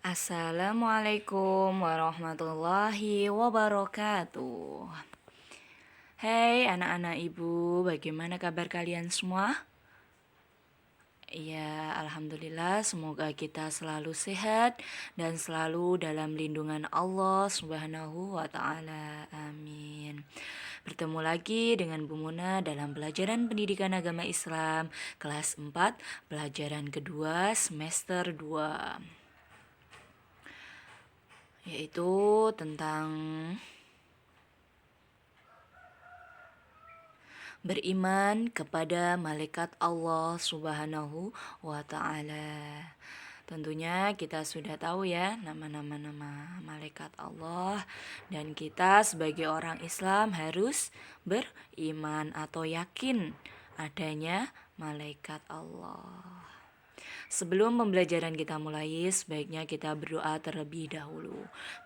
Assalamualaikum warahmatullahi wabarakatuh. Hai anak-anak ibu, bagaimana kabar kalian semua? Ya, alhamdulillah, semoga kita selalu sehat dan selalu dalam lindungan Allah Subhanahu wa Ta'ala. Amin. Bertemu lagi dengan Bu Muna dalam pelajaran pendidikan agama Islam kelas 4, pelajaran kedua semester 2, yaitu tentang beriman kepada malaikat Allah Subhanahu wa Ta'ala. Tentunya kita sudah tahu ya nama malaikat Allah, dan kita sebagai orang Islam harus beriman atau yakin adanya malaikat Allah. Sebelum pembelajaran kita mulai, sebaiknya kita berdoa terlebih dahulu.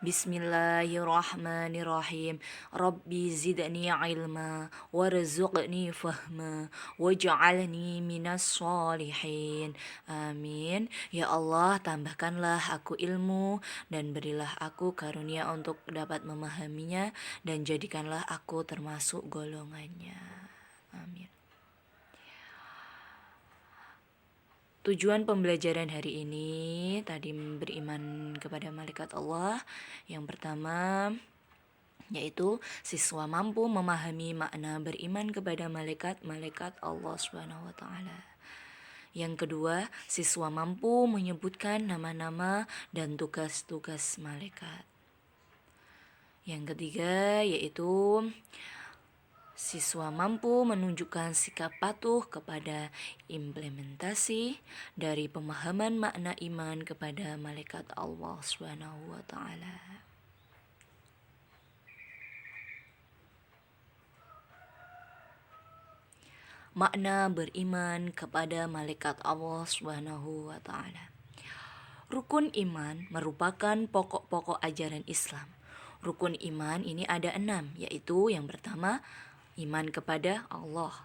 Bismillahirrahmanirrahim. Rabbi zidni ilma warzuqni fahma waj'alni minas solihin. Amin. Ya Allah, tambahkanlah aku ilmu dan berilah aku karunia untuk dapat memahaminya, dan jadikanlah aku termasuk golongannya. Amin. Tujuan pembelajaran hari ini tadi beriman kepada malaikat Allah. Yang pertama yaitu siswa mampu memahami makna beriman kepada malaikat Allah Subhanahu wa Ta'ala. Yang kedua, siswa mampu menyebutkan nama-nama dan tugas-tugas malaikat. Yang ketiga yaitu siswa mampu menunjukkan sikap patuh kepada implementasi dari pemahaman makna iman kepada malaikat Allah Subhanahu wa Ta'ala. Makna beriman kepada malaikat Allah Subhanahu wa Ta'ala. Rukun iman merupakan pokok-pokok ajaran Islam. Rukun iman ini ada 6, yaitu yang pertama, iman kepada Allah,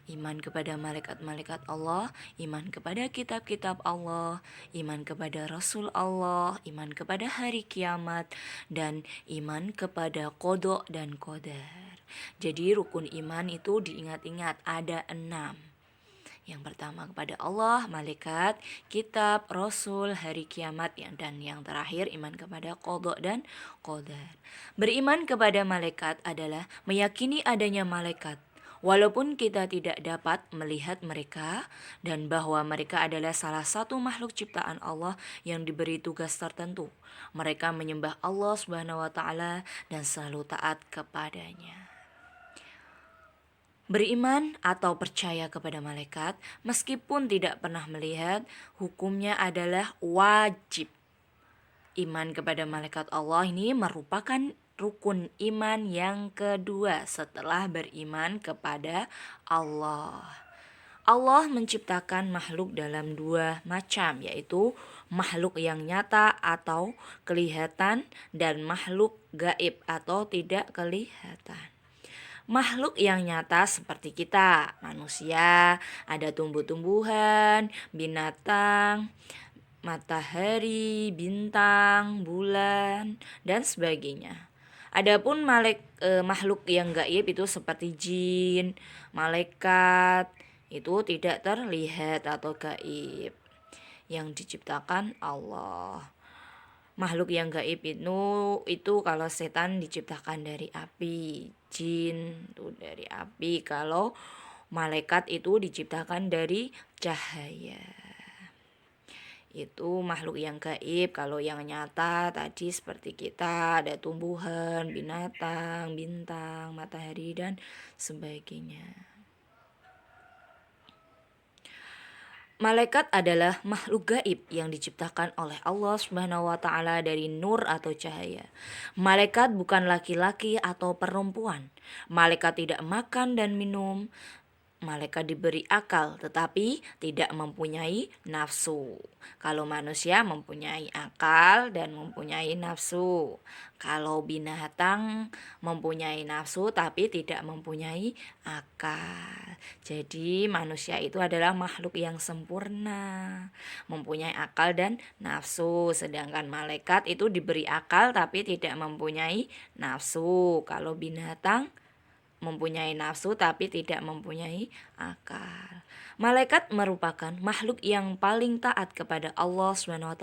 iman kepada malaikat-malaikat Allah, iman kepada kitab-kitab Allah, iman kepada Rasul Allah, iman kepada hari kiamat, dan iman kepada qada dan qadar. Jadi rukun iman itu diingat-ingat ada 6. Yang pertama kepada Allah, malaikat, kitab, rasul, hari kiamat, dan yang terakhir iman kepada qada dan qadar. Beriman kepada malaikat adalah meyakini adanya malaikat walaupun kita tidak dapat melihat mereka, dan bahwa mereka adalah salah satu makhluk ciptaan Allah yang diberi tugas tertentu. Mereka menyembah Allah Subhanahu wa Ta'ala dan selalu taat kepadanya. Beriman atau percaya kepada malaikat meskipun tidak pernah melihat, hukumnya adalah wajib. Iman kepada malaikat Allah ini merupakan rukun iman yang kedua setelah beriman kepada Allah. Allah menciptakan makhluk dalam 2 macam, yaitu makhluk yang nyata atau kelihatan dan makhluk gaib atau tidak kelihatan. Makhluk yang nyata seperti kita, manusia, ada tumbuh-tumbuhan, binatang, matahari, bintang, bulan, dan sebagainya. Adapun makhluk yang gaib itu seperti jin, malaikat, itu tidak terlihat atau gaib, yang diciptakan Allah. Makhluk yang gaib itu kalau setan diciptakan dari api, jin itu dari api, kalau malaikat itu diciptakan dari cahaya. Itu makhluk yang gaib. Kalau yang nyata tadi seperti kita, ada tumbuhan, binatang, bintang, matahari, dan sebagainya. Malaikat adalah makhluk gaib yang diciptakan oleh Allah Subhanahu wa Ta'ala dari nur atau cahaya. Malaikat bukan laki-laki atau perempuan. Malaikat tidak makan dan minum. malaikat diberi akal tetapi tidak mempunyai nafsu. Kalau manusia mempunyai akal dan mempunyai nafsu. Kalau binatang mempunyai nafsu tapi tidak mempunyai akal. Jadi manusia itu adalah makhluk yang sempurna, mempunyai akal dan nafsu. Sedangkan malaikat itu diberi akal tapi tidak mempunyai nafsu. Kalau binatang mempunyai nafsu tapi tidak mempunyai akal. Malaikat merupakan makhluk yang paling taat kepada Allah SWT.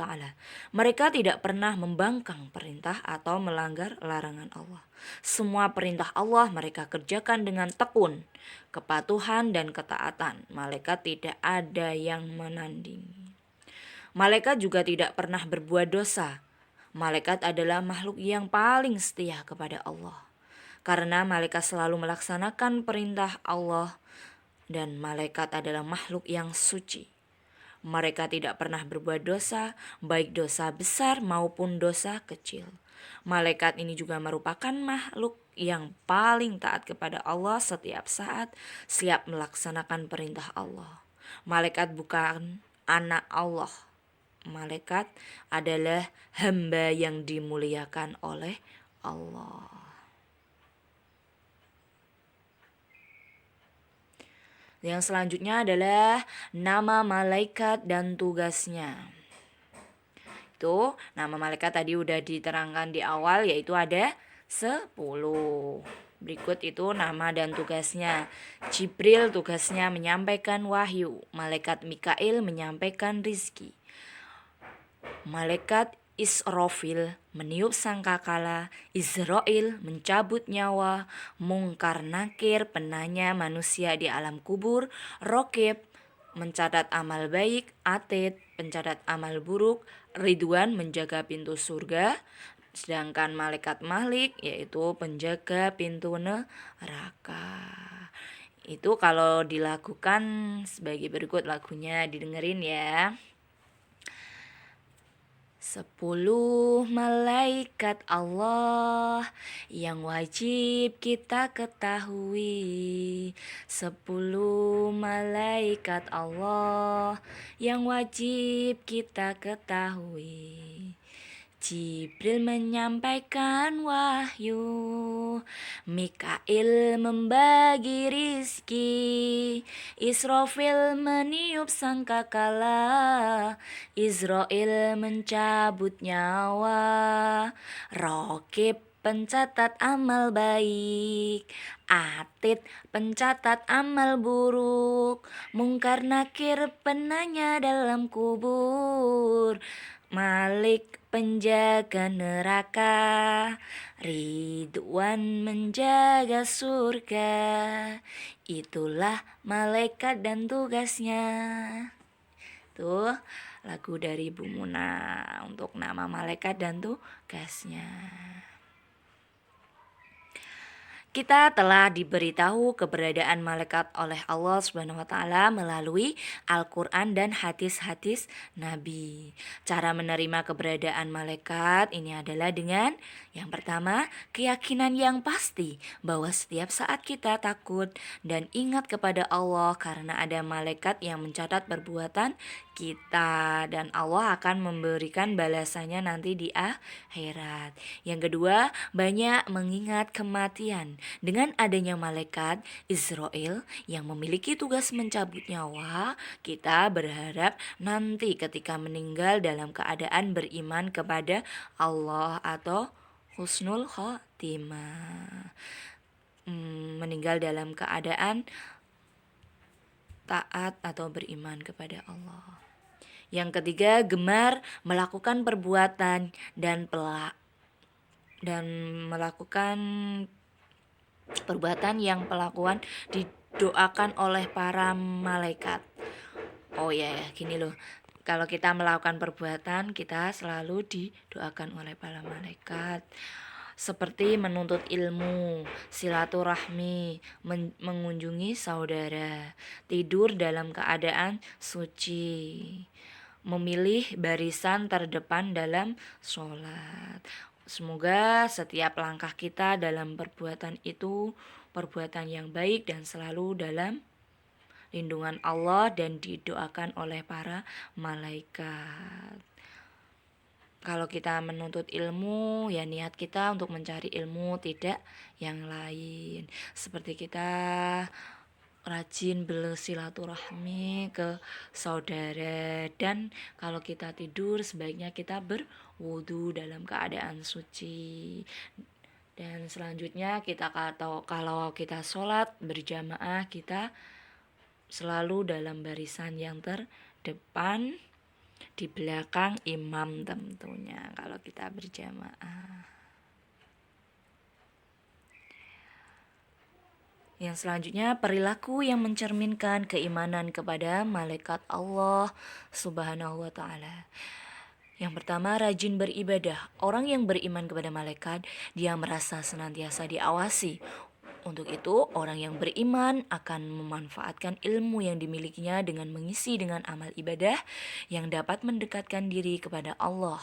Mereka tidak pernah membangkang perintah atau melanggar larangan Allah. Semua perintah Allah mereka kerjakan dengan tekun, kepatuhan dan ketaatan. Malaikat tidak ada yang menandingi. Malaikat juga tidak pernah berbuat dosa. Malaikat adalah makhluk yang paling setia kepada Allah. Karena malaikat selalu melaksanakan perintah Allah dan malaikat adalah makhluk yang suci. Mereka tidak pernah berbuat dosa, baik dosa besar maupun dosa kecil. Malaikat ini juga merupakan makhluk yang paling taat kepada Allah setiap saat, siap melaksanakan perintah Allah. Malaikat bukan anak Allah. Malaikat adalah hamba yang dimuliakan oleh Allah. Yang selanjutnya adalah nama malaikat dan tugasnya. Itu nama malaikat tadi udah diterangkan di awal, yaitu ada 10. Berikut itu nama dan tugasnya. Jibril tugasnya menyampaikan wahyu. Malaikat Mikail menyampaikan rizki. Malaikat Israfil meniup sangkakala, Israel mencabut nyawa, Mungkar Nakir penanya manusia di alam kubur, Rokib mencatat amal baik, Atid pencatat amal buruk, Ridwan menjaga pintu surga, sedangkan malaikat Malik yaitu penjaga pintu neraka. Itu kalau dilakukan sebagai berikut lagunya, didengerin ya. 10 malaikat Allah yang wajib kita ketahui. 10 malaikat Allah yang wajib kita ketahui. Jibril menyampaikan wahyu, Mikail membagi rizki, Israfil meniup sangkakala, Israel mencabut nyawa, Rokib pencatat amal baik, Atid pencatat amal buruk, Mungkar Nakir penanya dalam kubur, Malik penjaga neraka, Ridwan menjaga surga. Itulah malaikat dan tugasnya. Tuh lagu dari Bu Muna untuk nama malaikat dan tugasnya. Kita telah diberitahu keberadaan malaikat oleh Allah SWT melalui Al-Quran dan hadis-hadis Nabi. Cara menerima keberadaan malaikat ini adalah dengan yang pertama, keyakinan yang pasti bahwa setiap saat kita takut dan ingat kepada Allah karena ada malaikat yang mencatat perbuatan kita dan Allah akan memberikan balasannya nanti di akhirat. Yang kedua, banyak mengingat kematian. Dengan adanya malaikat Israel yang memiliki tugas mencabut nyawa, kita berharap nanti ketika meninggal dalam keadaan beriman kepada Allah atau husnul khotimah. Meninggal dalam keadaan taat atau beriman kepada Allah. Yang ketiga, gemar melakukan perbuatan dan melakukan perbuatan yang pelakuan didoakan oleh para malaikat. Oh ya, gini loh. Kalau kita melakukan perbuatan, kita selalu didoakan oleh para malaikat. Seperti menuntut ilmu, silaturahmi, mengunjungi saudara, tidur dalam keadaan suci, memilih barisan terdepan dalam sholat. Semoga setiap langkah kita dalam perbuatan itu perbuatan yang baik dan selalu dalam lindungan Allah dan didoakan oleh para malaikat. Kalau kita menuntut ilmu, ya niat kita untuk mencari ilmu, tidak yang lain. Seperti kita rajin bersilaturahmi ke saudara, dan kalau kita tidur sebaiknya kita berwudu dalam keadaan suci. Dan selanjutnya kita kalau kita sholat berjamaah, kita selalu dalam barisan yang terdepan di belakang imam tentunya kalau kita berjamaah. Yang selanjutnya, perilaku yang mencerminkan keimanan kepada malaikat Allah Subhanahu wa Ta'ala. Yang pertama, rajin beribadah. Orang yang beriman kepada malaikat, dia merasa senantiasa diawasi. Untuk itu, orang yang beriman akan memanfaatkan ilmu yang dimilikinya dengan mengisi dengan amal ibadah yang dapat mendekatkan diri kepada Allah.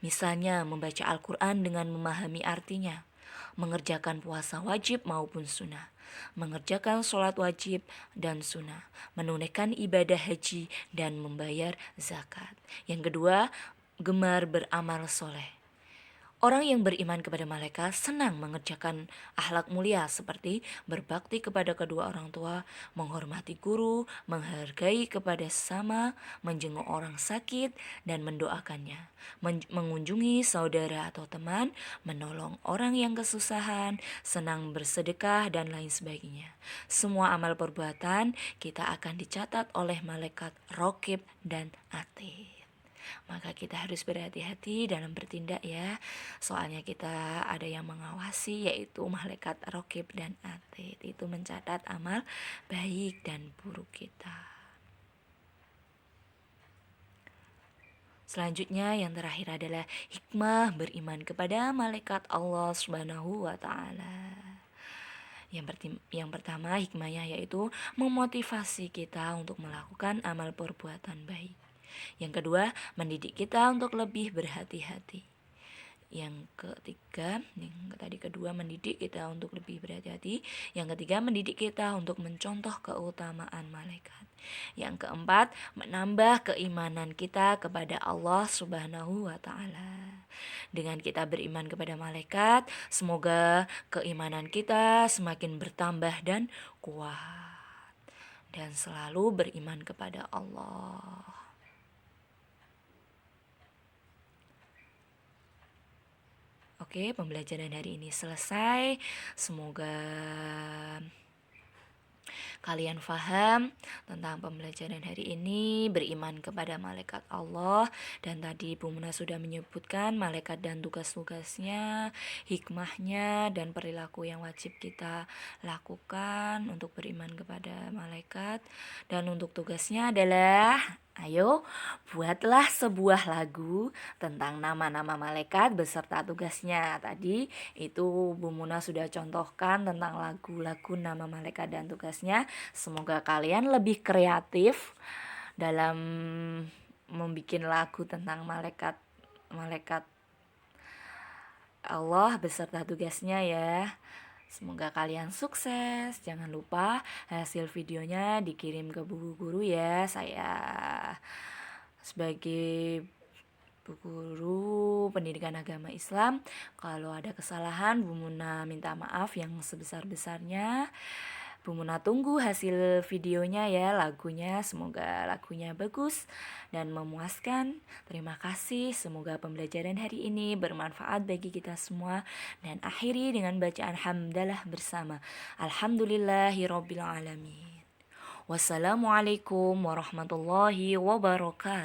Misalnya, membaca Al-Quran dengan memahami artinya, mengerjakan puasa wajib maupun sunnah, mengerjakan sholat wajib dan sunnah, menunaikan ibadah haji, dan membayar zakat. Yang kedua, gemar beramal soleh. Orang yang beriman kepada malaikat senang mengerjakan akhlak mulia seperti berbakti kepada kedua orang tua, menghormati guru, menghargai kepada sesama, menjenguk orang sakit dan mendoakannya, mengunjungi saudara atau teman, menolong orang yang kesusahan, senang bersedekah dan lain sebagainya. Semua amal perbuatan kita akan dicatat oleh malaikat Raqib dan Atid. Maka kita harus berhati-hati dalam bertindak ya. Soalnya kita ada yang mengawasi, yaitu malaikat Raqib dan Atid. Itu mencatat amal baik dan buruk kita. Selanjutnya yang terakhir adalah hikmah beriman kepada malaikat Allah Subhanahu wa Ta'ala. Yang pertama hikmahnya yaitu memotivasi kita untuk melakukan amal perbuatan baik. Yang kedua, mendidik kita untuk lebih berhati-hati. Yang kedua mendidik kita untuk lebih berhati-hati. Yang ketiga, mendidik kita untuk mencontoh keutamaan malaikat. Yang keempat, menambah keimanan kita kepada Allah Subhanahu wa Ta'ala. Dengan kita beriman kepada malaikat, semoga keimanan kita semakin bertambah dan kuat, dan selalu beriman kepada Allah. Oke, pembelajaran hari ini selesai. Semoga kalian paham tentang pembelajaran hari ini, beriman kepada malaikat Allah. Dan tadi Bu Muna sudah menyebutkan malaikat dan tugas-tugasnya, hikmahnya, dan perilaku yang wajib kita lakukan untuk beriman kepada malaikat. Dan untuk tugasnya adalah, ayo buatlah sebuah lagu tentang nama-nama malaikat beserta tugasnya. Tadi itu Bu Muna sudah contohkan tentang lagu-lagu nama malaikat dan tugasnya. Semoga kalian lebih kreatif dalam membuat lagu tentang malaikat Allah beserta tugasnya ya. Semoga kalian sukses. Jangan lupa hasil videonya dikirim ke bu guru ya. Saya sebagai Bu Guru Pendidikan Agama Islam, kalau ada kesalahan Bu Muna minta maaf yang sebesar-besarnya. Bu Muna tunggu hasil videonya ya, lagunya. Semoga lagunya bagus dan memuaskan. Terima kasih. Semoga pembelajaran hari ini bermanfaat bagi kita semua. Dan akhiri dengan bacaan hamdalah bersama. Alhamdulillahirobbilalamin. Wassalamualaikum warahmatullahi wabarakatuh.